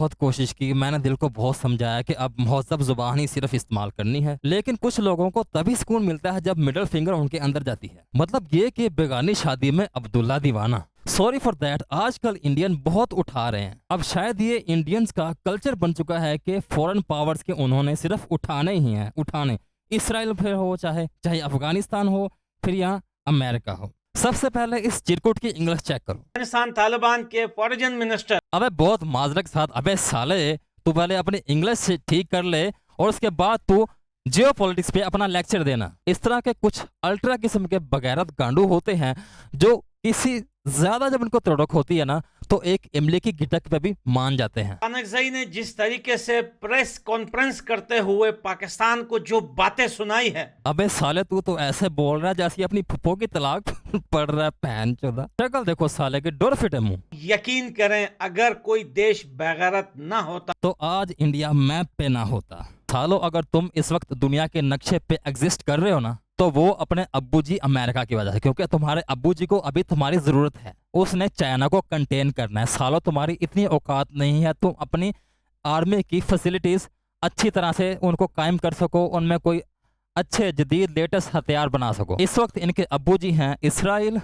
बहुत कोशिश की, मैंने दिल को बहुत समझाया कि अब महज़ब ज़ुबान ही सिर्फ इस्तेमाल करनी है, लेकिन कुछ लोगों को तभी सुकून मिलता है जब मिडिल फिंगर उनके अंदर जाती है। मतलब ये कि बेगानी शादी में अब्दुल्ला दीवाना। सॉरी फॉर दैट, आजकल इंडियन बहुत उठा रहे हैं। अब शायद ये इंडियंस का कल्चर बन चुका है कि फॉरेन पावर्स के उन्होंने सिर्फ उठाने ही हैं, उठाने। इसराइल फिर हो, चाहे चाहे अफगानिस्तान हो, फिर यहाँ अमेरिका हो। सबसे पहले इस चिरकुट की इंग्लिश चेक करो। अफगानिस्तान तालिबान के फॉरेन मिनिस्टर। अबे बहुत माजरत के साथ, अबे साले तू पहले अपनी इंग्लिश से ठीक कर ले और उसके बाद तू जियो पॉलिटिक्स पे अपना लेक्चर देना। इस तरह के कुछ अल्ट्रा किस्म के बगैरत गांडू होते हैं जो किसी ज्यादा जब उनको तड़क होती है ना तो एक इमली की गिटक पे भी मान जाते हैं। कानकजई ने जिस तरीके से प्रेस कॉन्फ्रेंस करते हुए पाकिस्तान को जो बातें सुनाई है। अबे साले तू तो ऐसे बोल रहा है जैसे अपनी फुप्पो की तलाक पढ़ रहा है, पहन चोदा। शक्ल देखो साले की, डोर फिट है मुंह। यकीन करें, अगर कोई देश बेगैरत ना होता तो आज इंडिया मैप पे ना होता। सालो अगर तुम इस वक्त दुनिया के नक्शे पे एग्जिस्ट कर रहे हो ना तो वो अपने अब्बू जी अमेरिका की वजह से, क्योंकि तुम्हारे अब्बू जी को अभी तुम्हारी जरूरत है। उसने चाइना को कंटेन करना है। सालो तुम्हारी इतनी औकात नहीं है तुम अपनी आर्मी की फैसिलिटीज अच्छी तरह से उनको कायम कर सको, उनमें कोई अच्छे जदीद लेटेस्ट हथियार बना सको। इस वक्त इनके अब्बू जी हैं इसराइल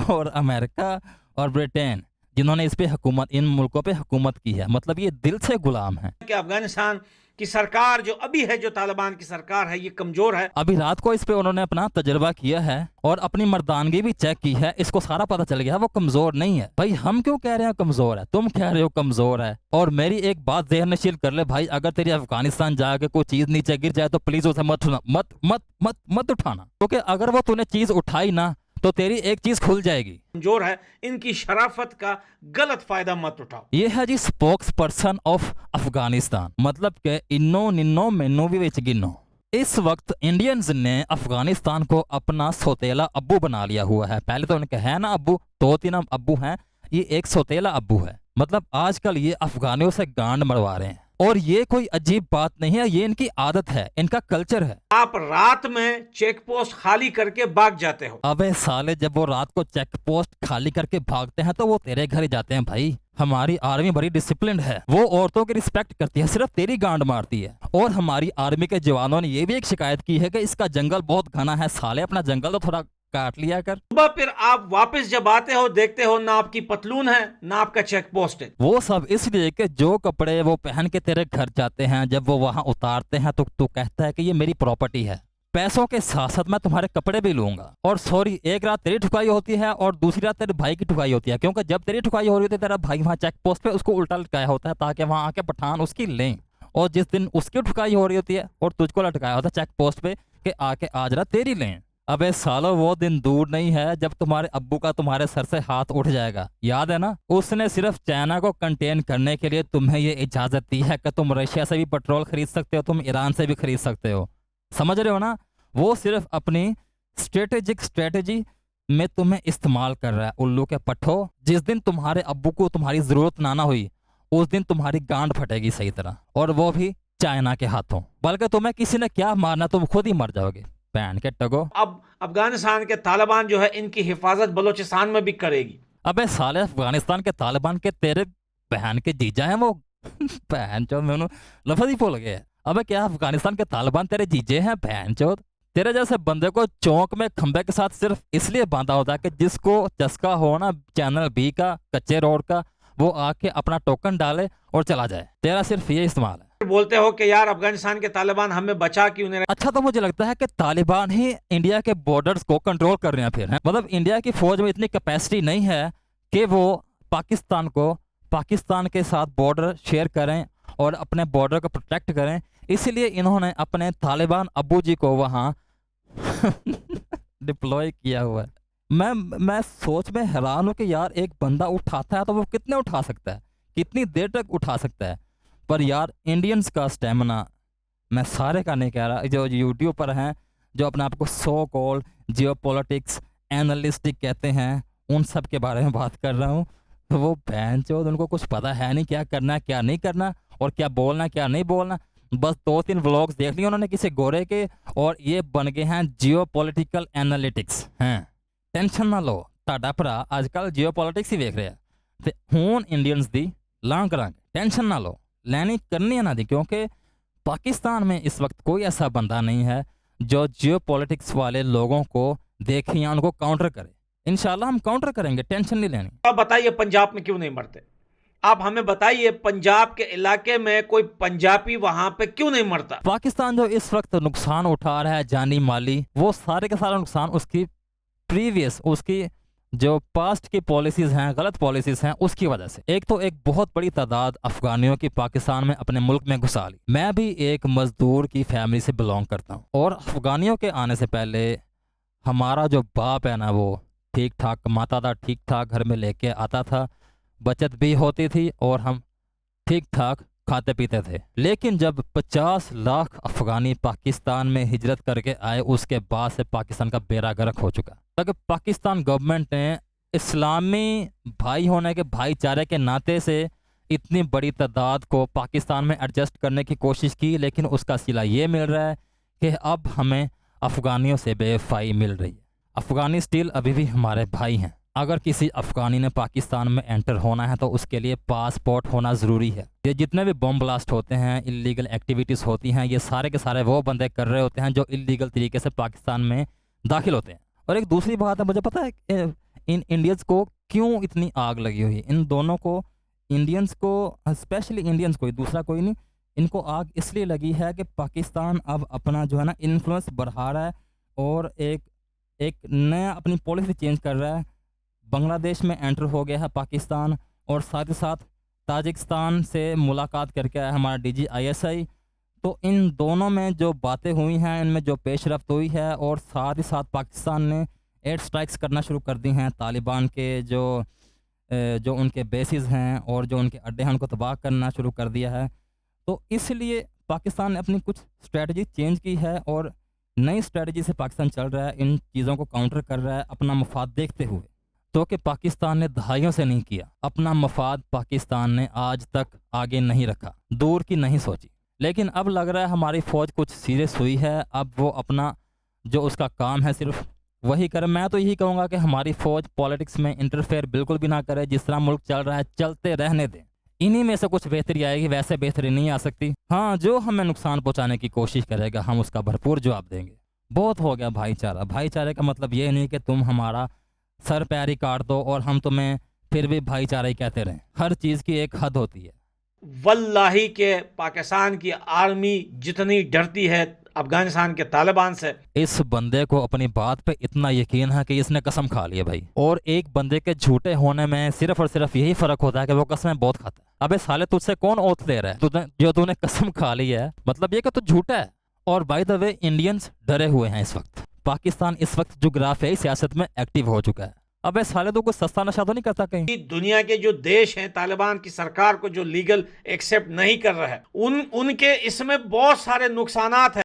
और अमेरिका और ब्रिटेन, जिन्होंने इस पे हुकूमत, इन मुल्कों पे हुकूमत की है। मतलब ये दिल से गुलाम है कि अफगानिस्तान की सरकार जो अभी है, जो तालिबान की सरकार है, ये कमजोर है। अभी रात को इस पे उन्होंने अपना तजर्बा किया है और अपनी मर्दानगी भी चेक की है। इसको सारा पता चल गया है वो कमजोर नहीं है। भाई हम क्यों कह रहे हैं कमजोर है, तुम कह रहे हो कमजोर है। और मेरी एक बात ज़हन नशील कर ले भाई, अगर तेरी अफगानिस्तान जाके कोई चीज नीचे गिर जाए तो प्लीज उसे मत मत मत मत मत उठाना, क्योंकि अगर वो तूने चीज उठाई ना तो तेरी एक चीज खुल जाएगी। कमजोर है, इनकी शराफत का गलत फायदा मत उठाओ। ये है जी स्पोक्स पर्सन ऑफ अफगानिस्तान, मतलब के इन्नो निन्नो मैनो भी विच गिनो। इस वक्त इंडियंस ने अफगानिस्तान को अपना सौतेला अब्बू बना लिया हुआ है। पहले तो उनके है ना अब्बू, 2-3 अब्बू हैं, ये एक सौतेला अब्बू है। मतलब आजकल ये अफगानियों से गांड मरवा रहे हैं और ये कोई अजीब बात नहीं है, ये इनकी आदत है, इनका कल्चर है। आप रात में चेक पोस्ट खाली करके भाग जाते हो। अबे साले जब वो रात को चेक पोस्ट खाली करके भागते हैं तो वो तेरे घर ही जाते हैं भाई। हमारी आर्मी बड़ी डिसिप्लिन्ड है, वो औरतों की रिस्पेक्ट करती है, सिर्फ तेरी गांड मारती है। और हमारी आर्मी के जवानों ने ये भी एक शिकायत की है कि इसका जंगल बहुत घना है। साले अपना जंगल तो थोड़ा काट लिया कर। सुबह फिर आप वापस जब आते हो देखते हो ना आपकी पतलून है ना आपका चेक पोस्ट है। वो सब इसलिए कि जो कपड़े वो पहन के तेरे घर जाते हैं जब वो वहां उतारते हैं तो तू कहता है कि ये मेरी प्रॉपर्टी है। पैसों के साथ साथ मैं तुम्हारे कपड़े भी लूंगा। और सॉरी, एक रात तेरी ठुकाई होती है और दूसरी रात तेरे भाई की ठुकाई होती है, क्योंकि जब तेरी ठुकाई हो रही होती है तेरा भाई वहां चेक पोस्ट पे उसको उल्टा लटकाया होता है ताकि वहां आके पठान उसकी लें। और जिस दिन उसकी ठुकाई हो रही होती है और तुझको लटकाया होता है चेक पोस्ट पे कि आके आज रात तेरी लें। अबे सालो वो दिन दूर नहीं है जब तुम्हारे अब्बू का तुम्हारे सर से हाथ उठ जाएगा, याद है ना? उसने सिर्फ चाइना को कंटेन करने के लिए तुम्हें ये इजाजत दी है कि तुम रशिया से भी पेट्रोल खरीद सकते हो, तुम ईरान से भी खरीद सकते हो। समझ रहे हो ना? वो सिर्फ अपनी स्ट्रेटेजी में तुम्हें इस्तेमाल कर रहा है। उल्लू के पट्ठो, जिस दिन तुम्हारे अब्बू को तुम्हारी जरूरत ना हुई उस दिन तुम्हारी गांड फटेगी सही तरह, और वो भी चाइना के हाथों। बल्कि तुम्हें किसी ने क्या मारना, तुम खुद ही मर जाओगे पहन के टगो। अब अफगानिस्तान के तालिबान जो है इनकी हिफाजत बलोचिस्तान में भी करेगी। अबे साले अफगानिस्तान के तालिबान के तेरे बहन के जीजा हैं वो बहन चोद, मैं लफज ही भूल गया। अबे क्या अफगानिस्तान के तालिबान तेरे जीजे हैं बहन चोद? तेरे जैसे बंदे को चौक में खंबे के साथ सिर्फ इसलिए बांधा होता है कि जिसको चस्का हो ना चैनल बी का, कच्चे रोड का, वो आके अपना टोकन डाले और चला जाए। तेरा सिर्फ ये इस्तेमाल है। बोलते हो कि यार अफगानिस्तान के तालिबान हमें बचा क्यों नहीं रहे। अच्छा, तो मुझे लगता है कि तालिबान ही इंडिया के बॉर्डर्स को कंट्रोल कर रहे हैं फिर, हैं? मतलब इंडिया की फौज में इतनी कैपेसिटी नहीं है कि वो पाकिस्तान के साथ बॉर्डर शेयर करें और अपने बॉर्डर को प्रोटेक्ट करें। इसीलिए इन्होंने अपने तालिबान अब्बू जी को वहां डिप्लॉय किया हुआ है। मैं सोच में हैरान हूं कि यार एक बंदा उठाता है तो वो कितने उठा सकता है, कितनी देर तक उठा सकता है। पर यार इंडियंस का स्टेमिना, मैं सारे का नहीं कह रहा, जो यूट्यूब पर हैं जो अपने आप को सो कॉल्ड जियोपॉलिटिक्स एनालिस्टिक कहते हैं, उन सब के बारे में बात कर रहा हूँ। तो वो बहन चोद, उनको कुछ पता है नहीं क्या करना है क्या नहीं करना, और क्या बोलना क्या नहीं बोलना। बस 2-3 व्लॉग्स देख लिए उन्होंने किसी गोरे के और ये बन गए हैं जियोपॉलिटिकल एनालिटिक्स हैं। टेंशन ना लो, ਤੁਹਾਡਾ ਭਰਾ ਅੱਜ ਕੱਲ जियोपॉलिटिक्स ही देख रहे हैं। ਤੇ ਹੁਣ ਇੰਡੀਅਨਸ ਦੀ ਲਾਂਗ ਕਰਾਂਗੇ, टेंशन ना लो। लेनी करनी है ना दी, क्योंकि पाकिस्तान में इस वक्त कोई ऐसा बंदा नहीं है जो जियो पॉलिटिक्स वाले लोगों को देखे या उनको काउंटर करे। इंशाल्लाह हम काउंटर करेंगे, टेंशन नहीं लेनी। आप बताइए पंजाब में क्यों नहीं मरते? आप हमें बताइए पंजाब के इलाके में कोई पंजाबी वहां पे क्यों नहीं मरता? पाकिस्तान जो इस वक्त नुकसान उठा रहा है जानी माली, वो सारे का सारा नुकसान उसकी प्रीवियस, उसकी जो पास्ट की पॉलिसीज हैं, गलत पॉलिसीज हैं, उसकी वजह से। एक तो एक बहुत बड़ी तादाद अफगानियों की पाकिस्तान में अपने मुल्क में घुसा ली। मैं भी एक मजदूर की फैमिली से बिलोंग करता हूँ, और अफगानियों के आने से पहले हमारा जो बाप है ना, वो ठीक ठाक कमाता था, ठीक ठाक घर में लेके आता था, बचत भी होती थी और हम ठीक ठाक खाते पीते थे। लेकिन जब 50 लाख अफगानी पाकिस्तान में हिजरत करके आए, उसके बाद से पाकिस्तान का बेड़ा गर्क हो चुका। तक पाकिस्तान गवर्नमेंट ने इस्लामी भाई होने के भाईचारे के नाते से इतनी बड़ी तादाद को पाकिस्तान में एडजस्ट करने की कोशिश की, लेकिन उसका सिला ये मिल रहा है कि अब हमें अफगानियों से बेवफाई मिल रही है। अफगानी स्टिल अभी भी हमारे भाई हैं। अगर किसी अफगानी ने पाकिस्तान में एंटर होना है तो उसके लिए पासपोर्ट होना ज़रूरी है। ये जितने भी बम ब्लास्ट होते हैं, इलीगल एक्टिविटीज़ होती हैं, ये सारे के सारे वो बंदे कर रहे होते हैं जो इलीगल तरीके से पाकिस्तान में दाखिल होते हैं। और एक दूसरी बात है, मुझे पता है इन इंडियंस को क्यों इतनी आग लगी हुई है। इन दोनों को, इंडियंस को, स्पेशली इंडियंस को, दूसरा कोई नहीं, इनको आग इसलिए लगी है कि पाकिस्तान अब अपना जो है ना इन्फ्लुएंस बढ़ा रहा है और एक नया अपनी पॉलिसी चेंज कर रहा है। बांग्लादेश में एंटर हो गया है पाकिस्तान, और साथ ही साथ ताजिकिस्तान से मुलाकात करके आया हमारा DGISI। तो इन दोनों में जो बातें हुई हैं, इनमें जो पेशरफ्त हुई है, और साथ ही साथ पाकिस्तान ने एयर स्ट्राइक्स करना शुरू कर दी हैं। तालिबान के जो उनके बेसिस हैं और जो उनके अड्डे हैं, उनको तबाह करना शुरू कर दिया है। तो इसलिए पाकिस्तान ने अपनी कुछ स्ट्रेटजी चेंज की है और नई स्ट्रेटजी से पाकिस्तान चल रहा है, इन चीज़ों को काउंटर कर रहा है अपना मफाद देखते हुए। तो कि पाकिस्तान ने दहाइयों से नहीं किया, अपना मफाद पाकिस्तान ने आज तक आगे नहीं रखा, दूर की नहीं सोची। लेकिन अब लग रहा है हमारी फ़ौज कुछ सीरियस हुई है, अब वो अपना जो उसका काम है सिर्फ वही करे। मैं तो यही कहूँगा कि हमारी फ़ौज पॉलिटिक्स में इंटरफेयर बिल्कुल भी ना करे। जिस तरह मुल्क चल रहा है चलते रहने दें, इन्हीं में से कुछ बेहतरी आएगी, वैसे बेहतरी नहीं आ सकती। हाँ, जो हमें नुकसान पहुँचाने की कोशिश करेगा हम उसका भरपूर जवाब देंगे। बहुत हो गया भाईचारा। भाईचारे का मतलब ये नहीं कि तुम हमारा सर पैर ही काट दो और हम तुम्हें फिर भी भाईचारा ही कहते रहें। हर चीज़ की एक हद होती है। वल्लाही के पाकिस्तान की आर्मी जितनी डरती है अफगानिस्तान के तालिबान से। इस बंदे को अपनी बात पे इतना यकीन है कि इसने कसम खा ली है भाई। और एक बंदे के झूठे होने में सिर्फ और सिर्फ यही फर्क होता है कि वो कसमें बहुत खाता है। अबे साले, तुझसे कौन ओथ ले रहा है? जो तूने कसम खा ली है, मतलब ये कि तू झूठा है। और बाय द वे, इंडियंस डरे हुए हैं इस वक्त। पाकिस्तान इस वक्त जुग्राफियाई सियासत में एक्टिव हो चुका है। अबे साले, तो कुछ सस्ता नशा तो नहीं करता कहीं? दुनिया के जो देश हैं तालिबान की सरकार को जो लीगल एक्सेप्ट नहीं कर रहा है, उनके इसमें बहुत सारे नुकसानात हैं।